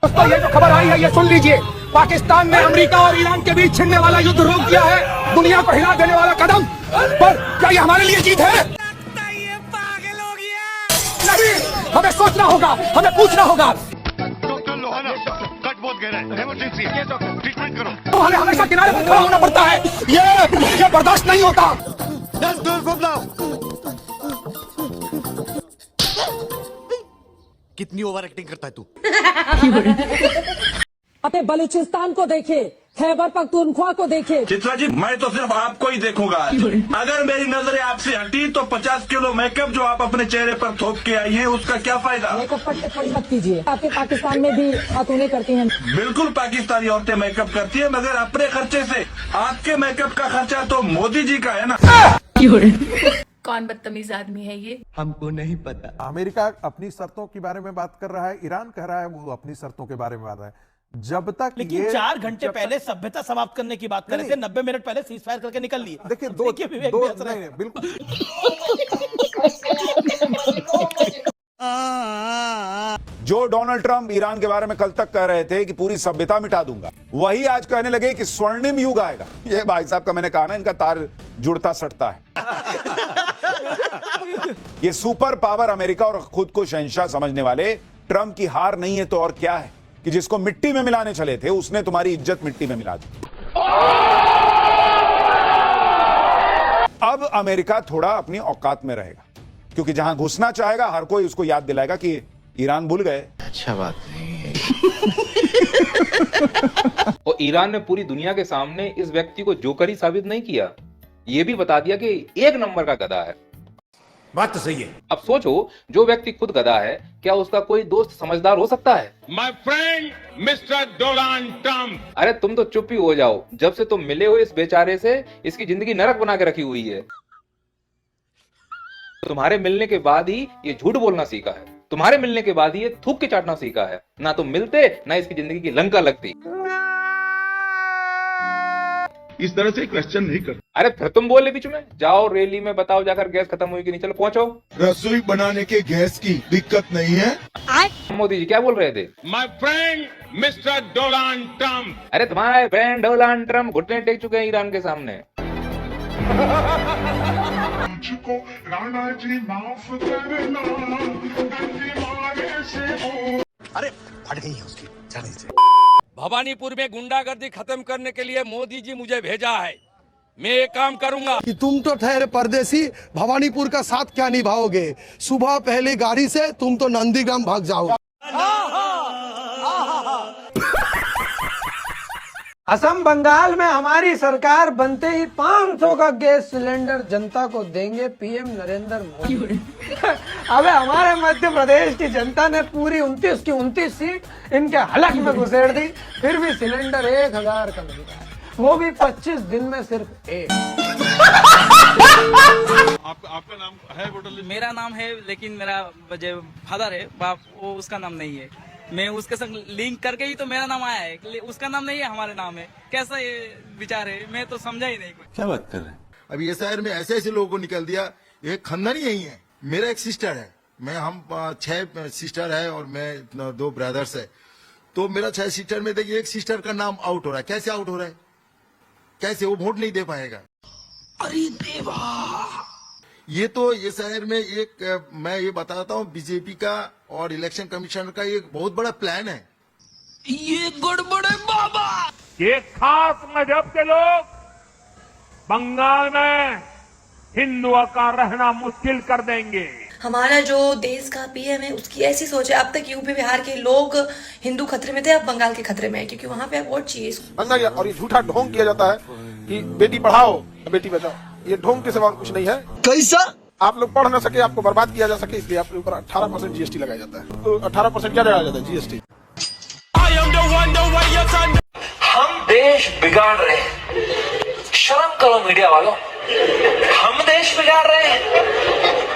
दोस्तों ये जो खबर आई है ये सुन लीजिए। पाकिस्तान ने अमेरिका और ईरान के बीच छिड़ने वाला युद्ध रोक दिया है। दुनिया को हिला देने वाला कदम, पर क्या ये हमारे लिए जीत है? नहीं, हमें सोचना होगा, हमें पूछना होगा। डॉक्टर लोहाना, कट बहुत गहरा है, इमरजेंसी है, ट्रीटमेंट करो। तो हमें हमेशा किनारे पर खड़ा होना पड़ता है, ये बर्दाश्त नहीं होता। कितनी ओवर एक्टिंग करता है तू? अपने बलूचिस्तान को देखे, खैबर पख्तूनख्वा को देखे। चित्रा जी, मैं तो सिर्फ आपको ही देखूंगा। अगर मेरी नजरें आपसे हटी तो 50 किलो मेकअप जो आप अपने चेहरे पर थोप के आई हैं उसका क्या फायदा? मेकअप पर मत कीजिए, आपके पाकिस्तान में भी खातूनें करती हैं। बिल्कुल पाकिस्तानी औरतें मेकअप करती है, मगर अपने खर्चे से। आपके मेकअप का खर्चा तो मोदी जी का है ना। कौन बदतमीज आदमी है ये? हमको नहीं पता। अमेरिका अपनी शर्तों के बारे में बात कर रहा है, ईरान कह रहा है वो अपनी शर्तों के बारे में बात रहा है। जब तक लेकिन 4 घंटे पहले सभ्यता समाप्त करने की बात कर रहे थे, 90 मिनट पहले सीज फायर करके निकल लिए। देखिए नहीं, बिल्कुल जो डोनाल्ड ट्रंप ईरान के बारे में कल तक कह रहे थे कि पूरी सभ्यता मिटा दूंगा, वही आज कहने लगे कि स्वर्णिम युग आएगा। ये भाई साहब का मैंने कहा ना, इनका तार जुड़ता सटता है। ये सुपर पावर अमेरिका और खुद को शहंशाह समझने वाले ट्रंप की हार नहीं है तो और क्या है कि जिसको मिट्टी में मिलाने चले थे उसने तुम्हारी इज्जत मिट्टी में मिला दी। अब अमेरिका थोड़ा अपनी औकात में रहेगा, क्योंकि जहां घुसना चाहेगा हर कोई उसको याद दिलाएगा कि ईरान भूल गए। अच्छा बात नहीं है। और ईरान ने पूरी दुनिया के सामने इस व्यक्ति को जोकर ही साबित नहीं किया, ये भी बता दिया कि एक नंबर का गधा है। बात तो सही है। अब सोचो, जो व्यक्ति खुद गधा है, क्या उसका कोई दोस्त समझदार हो सकता है? My friend mister Donald Trump. अरे तुम तो चुप ही हो जाओ, जब से तुम मिले हो इस बेचारे से, इसकी जिंदगी नरक बना के रखी हुई है। तुम्हारे मिलने के बाद ही ये झूठ बोलना सीखा है, तुम्हारे मिलने के बाद ही ये थूक के चाटना सीखा है। ना तुम मिलते, ना इसकी जिंदगी की लंका लगती। इस तरह से क्वेश्चन नहीं कर। अरे फिर तुम बोले बीच में, जाओ रैली में बताओ जाकर गैस खत्म हुई कि नहीं, चलो पहुंचो। रसोई बनाने के गैस की दिक्कत नहीं है। मोदी जी क्या बोल रहे थे? My friend mister Donald Trump. अरे तुम्हारे फ्रेंड डोनाल्ड ट्रंप घुटने टेक चुके हैं ईरान के सामने। अरे फट गई है उसकी जाने से। भवानीपुर में गुंडागर्दी खत्म करने के लिए मोदी जी मुझे भेजा है। मैं एक काम करूंगा कि तुम तो ठहरे परदेसी, भवानीपुर का साथ क्या निभाओगे? सुबह पहली गाड़ी से तुम तो नंदीग्राम भाग जाओगे। असम बंगाल में हमारी सरकार बनते ही 500 का गैस सिलेंडर जनता को देंगे पीएम नरेंद्र मोदी। अबे हमारे मध्य प्रदेश की जनता ने पूरी 29 की 29 सीट इनके हलक में घुसेड़ दी, फिर भी सिलेंडर 1000 का मिल रहा है, वो भी 25 दिन में सिर्फ एक। आपका नाम है होटल? मेरा नाम है, लेकिन मेरा जो फादर है बाप, वो उसका नाम नहीं है। मैं उसके संग लिंक करके ही तो मेरा नाम आया है, उसका नाम नहीं है, हमारे नाम है। कैसा ये विचार है, मैं तो समझा ही नहीं। क्या बात कर रहे हैं? अब ये शहर में ऐसे ऐसे लोगों को निकल दिया, ये खानदान ही यही है। मेरा एक सिस्टर है, हम 6 सिस्टर है और मैं 2 ब्रदर्स है। तो मेरा 6 सिस्टर में देखिए एक सिस्टर का नाम आउट हो रहा है। कैसे आउट हो रहा है? कैसे? वो वोट नहीं दे पाएगा। अरे देवा, ये तो ये शहर में एक मैं ये बताता हूँ, बीजेपी का और इलेक्शन कमीशन का एक बहुत बड़ा प्लान है। ये गड़बड़ है बाबा। ये खास मजहब के लोग बंगाल में हिंदुओं का रहना मुश्किल कर देंगे। हमारा जो देश का पीएम है उसकी ऐसी सोच है। अब तक यूपी बिहार के लोग हिंदू खतरे में थे, अब बंगाल के खतरे में है, क्योंकि वहाँ पे वोट चाहिए। और ये झूठा ढोंग किया जाता है कि बेटी पढ़ाओ बेटी बचाओ, ये ढोंग के सिवा कुछ नहीं है। कैसा? आप लोग पढ़ न सके, आपको बर्बाद किया जा सके, इसलिए आपके ऊपर 18% जीएसटी लगाया जाता है। तो 18% क्या लगाया जाता है? जीएसटी। हम देश बिगाड़ रहे हैं, शर्म करो मीडिया वालों। हम देश बिगाड़ रहे हैं,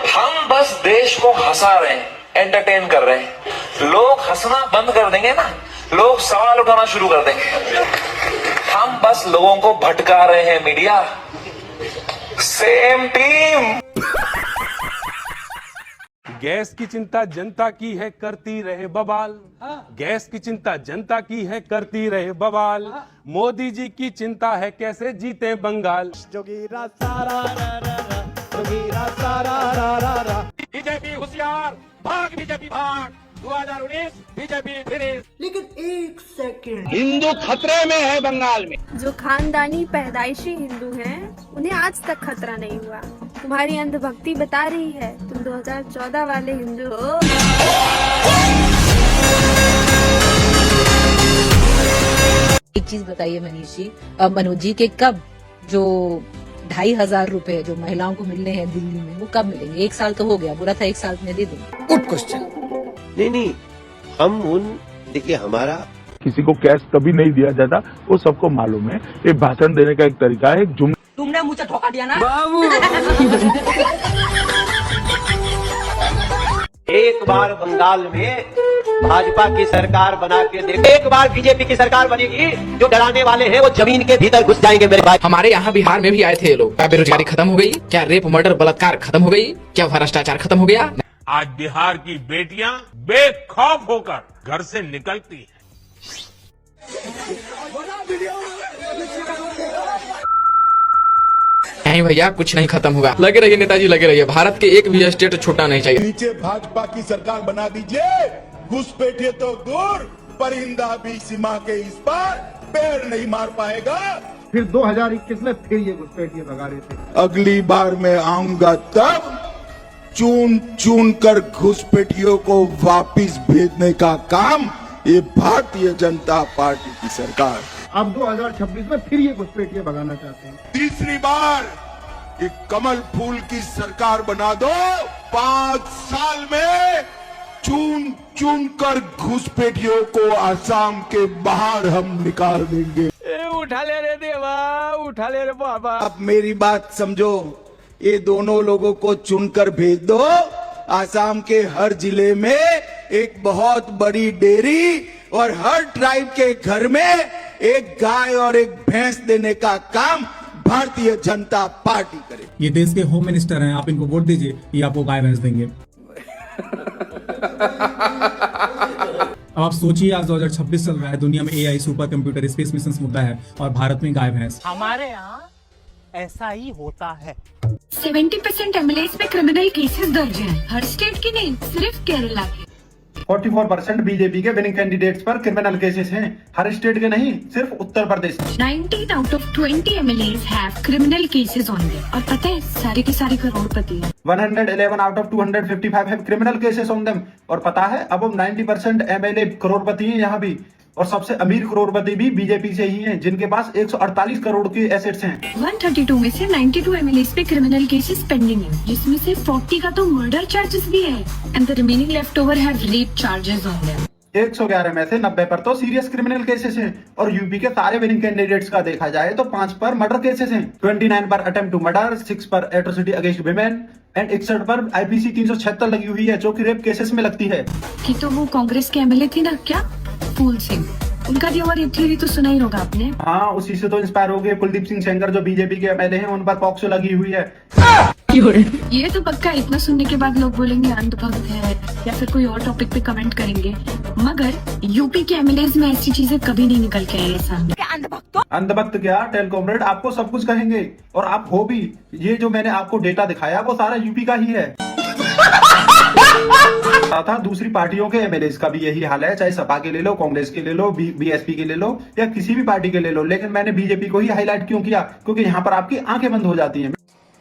हम बस देश को हंसा रहे हैं, एंटरटेन कर रहे हैं। लोग हंसना बंद कर देंगे ना, लोग सवाल उठाना शुरू कर देंगे। हम बस लोगों को भटका रहे हैं। Media same team. गैस की चिंता जनता की है करती रहे बवाल, गैस की चिंता जनता की है करती रहे बवाल, मोदी जी की चिंता है कैसे जीते बंगाल। जोगीरा सारा रा रा रा, जोगीरा सारा रा रा रा। बीजेपी होशियार, भाग बीजेपी भाग, 2019 बीजेपी फिनिश। लेकिन एक सेकंड, हिंदू खतरे में है बंगाल में। जो खानदानी पैदाइशी हिंदू हैं, उन्हें आज तक खतरा नहीं हुआ। तुम्हारी अंधभक्ति बता रही है तुम 2014 वाले हिंदू हो। एक चीज बताइए मनीष जी, मनोज जी के कब जो 2,500 रुपए जो महिलाओं को मिलने हैं दिल्ली में, वो कब मिलेंगे? 1 साल तो हो गया, बुरा था 1 साल में दे दूंगा। Good question. नहीं, हम देखिए, हमारा किसी को कैश कभी नहीं दिया जाता, वो सबको मालूम है। ये भाषण देने का एक तरीका है, एक जुमला। तुमने मुझे धोखा दिया ना बाबू। एक बार बंगाल में भाजपा की सरकार बना के देखो, एक बार बीजेपी की सरकार बनेगी, जो डराने वाले हैं वो जमीन के भीतर घुस जाएंगे मेरे भाई। हमारे यहाँ बिहार में भी आए थे ये लोग। क्या बेरोजगारी खत्म हो गई? क्या रेप मर्डर बलात्कार खत्म हो गई? क्या भ्रष्टाचार खत्म हो गया? आज बिहार की बेटियां बेखौफ होकर घर से निकलती हैं। नहीं भैया, कुछ नहीं खत्म हुआ। लगे रहिए नेताजी, लगे रहिए। भारत के एक भी स्टेट छूटना नहीं चाहिए। नीचे भाजपा की सरकार बना दीजिए, घुसपैठिए तो दूर, परिंदा भी सीमा के इस पार पैर नहीं मार पाएगा। फिर 2021 में फिर ये घुसपैठिए भगा रहे थे। अगली बार मैं आऊंगा तब चुन चुन कर घुसपैठियों को वापिस भेजने का काम ये भारतीय जनता पार्टी की सरकार। अब 2026 में फिर ये घुसपैठिए भगाना चाहते हैं। तीसरी बार ये कमल फूल की सरकार बना दो, 5 साल में चुन चुन कर घुसपैठियों को आसाम के बाहर हम निकाल देंगे। उठा ले रे देवा, उठा ले रे बाबा। अब मेरी बात समझो, ये दोनों लोगों को चुनकर भेज दो। आसाम के हर जिले में एक बहुत बड़ी डेयरी और हर ट्राइब के घर में एक गाय और एक भैंस देने का काम भारतीय जनता पार्टी करे। ये देश के होम मिनिस्टर हैं, आप इनको वोट दीजिए, ये आपको गाय भैंस देंगे। अब आप सोचिए, आज 2026 चल रहा है, दुनिया में AI, super computer, space mission मुद्दा है और भारत में गाय भैंस। हमारे यहाँ ऐसा ही होता है। 70% MLAs पे क्रिमिनल केसेस दर्ज हैं। हर स्टेट की नहीं, सिर्फ केरला के। 44% बीजेपी के विनिंग कैंडिडेट्स पर क्रिमिनल केसेस हैं। हर स्टेट के नहीं, सिर्फ Uttar Pradesh. 19 out of 20 MLAs have criminal cases on them। और पता है, सारे के सारे करोड़पति हैं। 111 out of 255 have criminal cases on them। और पता है, अब 90% MLA करोड़पति हैं यहाँ भी। और सबसे अमीर करोड़पति भी बीजेपी से ही हैं, जिनके पास 148 करोड़ के एसेट्स हैं। 132 में से 92 MLAs पे क्रिमिनल केसेस पेंडिंग है, जिसमें से 40 का तो मर्डर चार्जेस भी है। And the remaining left over have rape charges on them. 111 में से 90 पर तो सीरियस क्रिमिनल केसेस हैं। और यूपी के सारे विनिंग कैंडिडेट्स का देखा जाए तो 5 पर मर्डर केसेस हैं, 29 पर अटेम्प्ट टू मर्डर, 6 पर एट्रोसिटी अगेंस्ट विमेन एंड 61 पर IPC 376 लगी हुई है, जो कि रेप केसेस में लगती है। कि तो वो कांग्रेस के MLA थी ना, क्या फूल सिंह, उनका थ्योरी तो सुना ही होगा आपने। हाँ, उसी से तो इंस्पायर हो गए कुलदीप सिंह सेंगर, जो बीजेपी के MLA हैं, उन पर पॉक्सो लगी हुई है। ये तो पक्का, इतना सुनने के बाद लोग बोलेंगे अंधभक्त है या फिर कोई और टॉपिक पे कमेंट करेंगे। मगर यूपी के MLAs में ऐसी चीजें कभी नहीं निकल के आई है सामने। अंधभक्त क्या, टेल कॉमरेड, आपको सब कुछ कहेंगे और आप हो भी। ये जो मैंने आपको डेटा दिखाया वो सारा यूपी का ही है। था दूसरी पार्टियों के MLAs का भी यही हाल है, चाहे सपा के ले लो, कांग्रेस के ले लो, BSP के ले लो या किसी भी पार्टी के ले लो। लेकिन मैंने बीजेपी को ही हाईलाइट क्यों किया? क्योंकि यहाँ पर आपकी आंखें बंद हो जाती हैं।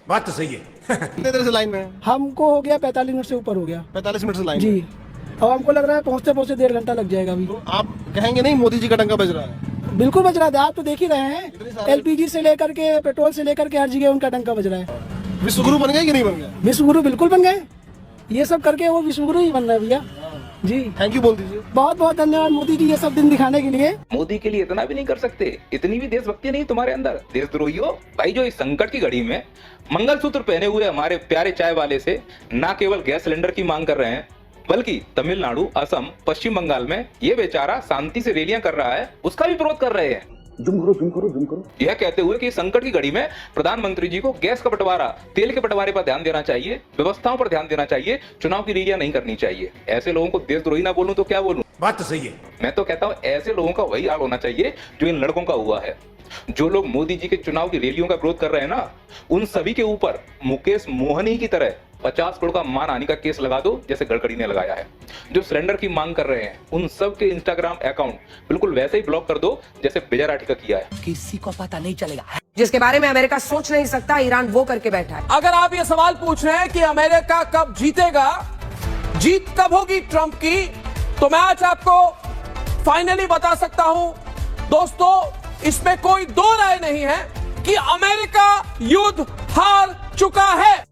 बात तो सही है। कितने देर से लाइन में? हमको हो गया 45 मिनट से ऊपर हो गया। 45 मिनट से लाइन जी, और हमको लग रहा है पहुँचते पहुँचते 1.5 घंटा लग जाएगा अभी। तो आप कहेंगे नहीं मोदी जी का डंका बज रहा है? बिल्कुल बज रहा है, आप तो देख ही रहे हैं। LPG से लेकर के पेट्रोल से लेकर के हर जगह उनका डंका बज रहा है। विश्वगुरु बन गए कि नहीं बन गए? विश्वगुरु बिल्कुल बन गए, ये सब करके वो विश्वगुरु ही बन रहा है भैया जी। थैंक यू बोल दीजिए। बहुत बहुत धन्यवाद मोदी जी, ये सब दिन दिखाने के लिए। मोदी के लिए इतना भी नहीं कर सकते, इतनी भी देशभक्ति नहीं तुम्हारे अंदर। देशद्रोहियों भाई, जो इस संकट की घड़ी में मंगलसूत्र पहने हुए हमारे प्यारे चाय वाले से न केवल गैस सिलेंडर की मांग कर रहे हैं, बल्कि तमिलनाडु, असम, पश्चिम बंगाल में ये बेचारा शांति से रैलियां कर रहा है, उसका भी विरोध कर रहे हैं। यह कहते हुए कि संकट की घड़ी में प्रधानमंत्री जी को गैस का बंटवारा, तेल के बंटवारे पर ध्यान देना चाहिए, व्यवस्थाओं पर ध्यान देना चाहिए, चुनाव की रैलियां नहीं करनी चाहिए। ऐसे लोगों को देशद्रोही ना बोलूं तो क्या बोलूं? बात तो सही है। मैं तो कहता हूं ऐसे लोगों का वही हाल होना चाहिए जो इन लड़कों का हुआ है। जो लोग मोदी जी के चुनाव की रैलियों का विरोध कर रहे हैं ना, उन सभी के ऊपर मुकेश मोहनी की तरह 50 करोड़ का मानहानि का केस लगा दो, जैसे गडकरी ने लगाया है। जो सिलेंडर की मांग कर रहे हैं, उन सब के इंस्टाग्राम अकाउंट बिल्कुल वैसे ही ब्लॉक कर दो जैसे विजय राठी का किया है। किसी को पता नहीं चलेगा। जिसके बारे में अमेरिका सोच नहीं सकता, ईरान वो करके बैठा है। अगर आप ये सवाल पूछ रहे हैं कि अमेरिका कब जीतेगा, जीत कब होगी ट्रंप की, तो मैं आज आपको फाइनली बता सकता हूं दोस्तों, इसमें कोई दो राय नहीं है कि अमेरिका युद्ध हार चुका है।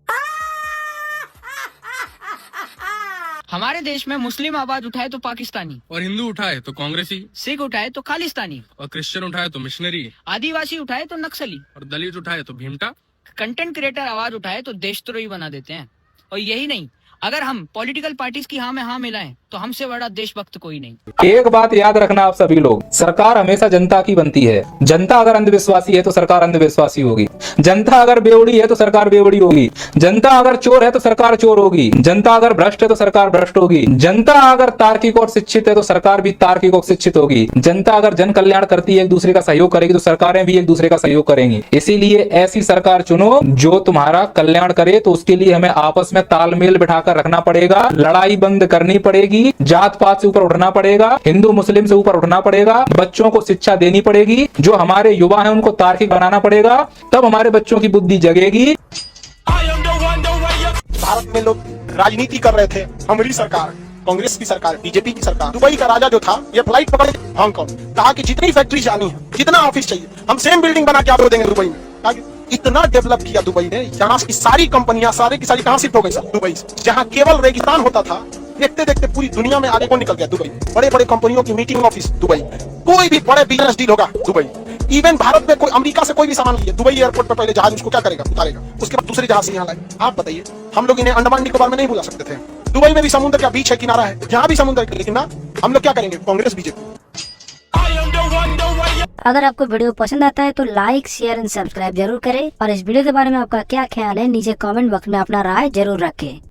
हमारे देश में मुस्लिम आवाज उठाए तो पाकिस्तानी, और हिंदू उठाए तो कांग्रेसी, सिख उठाए तो खालिस्तानी, और क्रिश्चियन उठाए तो मिशनरी, आदिवासी उठाए तो नक्सली, और दलित उठाए तो भीमटा, कंटेंट क्रिएटर आवाज उठाए तो देशद्रोही बना देते हैं। और यही नहीं, अगर हम पॉलिटिकल पार्टीज की हाँ में हाँ मिलाएं तो हमसे बड़ा देशभक्त कोई नहीं। एक बात याद रखना आप सभी लोग, सरकार हमेशा जनता की बनती है। जनता अगर अंधविश्वासी है तो सरकार अंधविश्वासी होगी, जनता अगर बेवड़ी है तो सरकार बेवड़ी होगी, जनता अगर चोर है तो सरकार चोर होगी, जनता अगर भ्रष्ट है तो सरकार भ्रष्ट होगी, जनता अगर तार्किक और शिक्षित है तो सरकार भी तार्किक और शिक्षित होगी, जनता अगर जन कल्याण करती है, एक दूसरे का सहयोग करेगी तो सरकारें भी एक दूसरे का सहयोग करेंगी। इसीलिए ऐसी सरकार चुनो जो तुम्हारा कल्याण करे। तो उसके लिए हमें आपस में तालमेल बिठाकर रखना पड़ेगा, लड़ाई बंद करनी पड़ेगी, जात पात से ऊपर उठना पड़ेगा, हिंदू मुस्लिम से ऊपर उठना पड़ेगा, बच्चों को शिक्षा देनी पड़ेगी, जो हमारे युवा हैं उनको तार्किक बनाना पड़ेगा, तब हमारे बच्चों की बुद्धि जगेगी। भारत में लोग राजनीति कर रहे थे, हमारी सरकार, कांग्रेस की सरकार, बीजेपी की सरकार, दुबई का राजा जो था, ये फ्लाइट पकड़ हांगकांग, कहा कि जितनी फैक्ट्री जानी है, जितना ऑफिस चाहिए, हम सेम बिल्डिंग बना के आपको देंगे दुबई में। इतना डेवलप किया दुबई ने, यहाँ की सारी कंपनियां सारी की सारी कहाँ शिफ्ट हो गई सर? दुबई से। जहाँ केवल रेगिस्तान होता था, देखते देखते पूरी दुनिया में आगे कौन निकल गया? दुबई। बड़े बड़े कंपनियों की मीटिंग ऑफिस दुबई, कोई भी बड़े बिजनेस डील होगा दुबई। इवन भारत में कोई अमेरिका से कोई भी सामान लिए, दुबई एयरपोर्ट पर पहले जहाज उसको क्या करेगा? उतारेगा, उसके बाद दूसरे जहाज से यहाँ लाए। आप बताइए, हम लोग इन्हें अंडमान निकोबार में नहीं बुला सकते थे? दुबई में भी समुद्र का बीच है, किनारा है, यहाँ भी समुद्र है, लेकिन ना, हम लोग क्या करेंगे? कांग्रेस बीजेपी। अगर आपको वीडियो पसंद आता है तो लाइक, शेयर एंड सब्सक्राइब जरूर करें, और इस वीडियो के बारे में आपका क्या ख्याल है नीचे कमेंट बॉक्स में अपना राय जरूर रखें।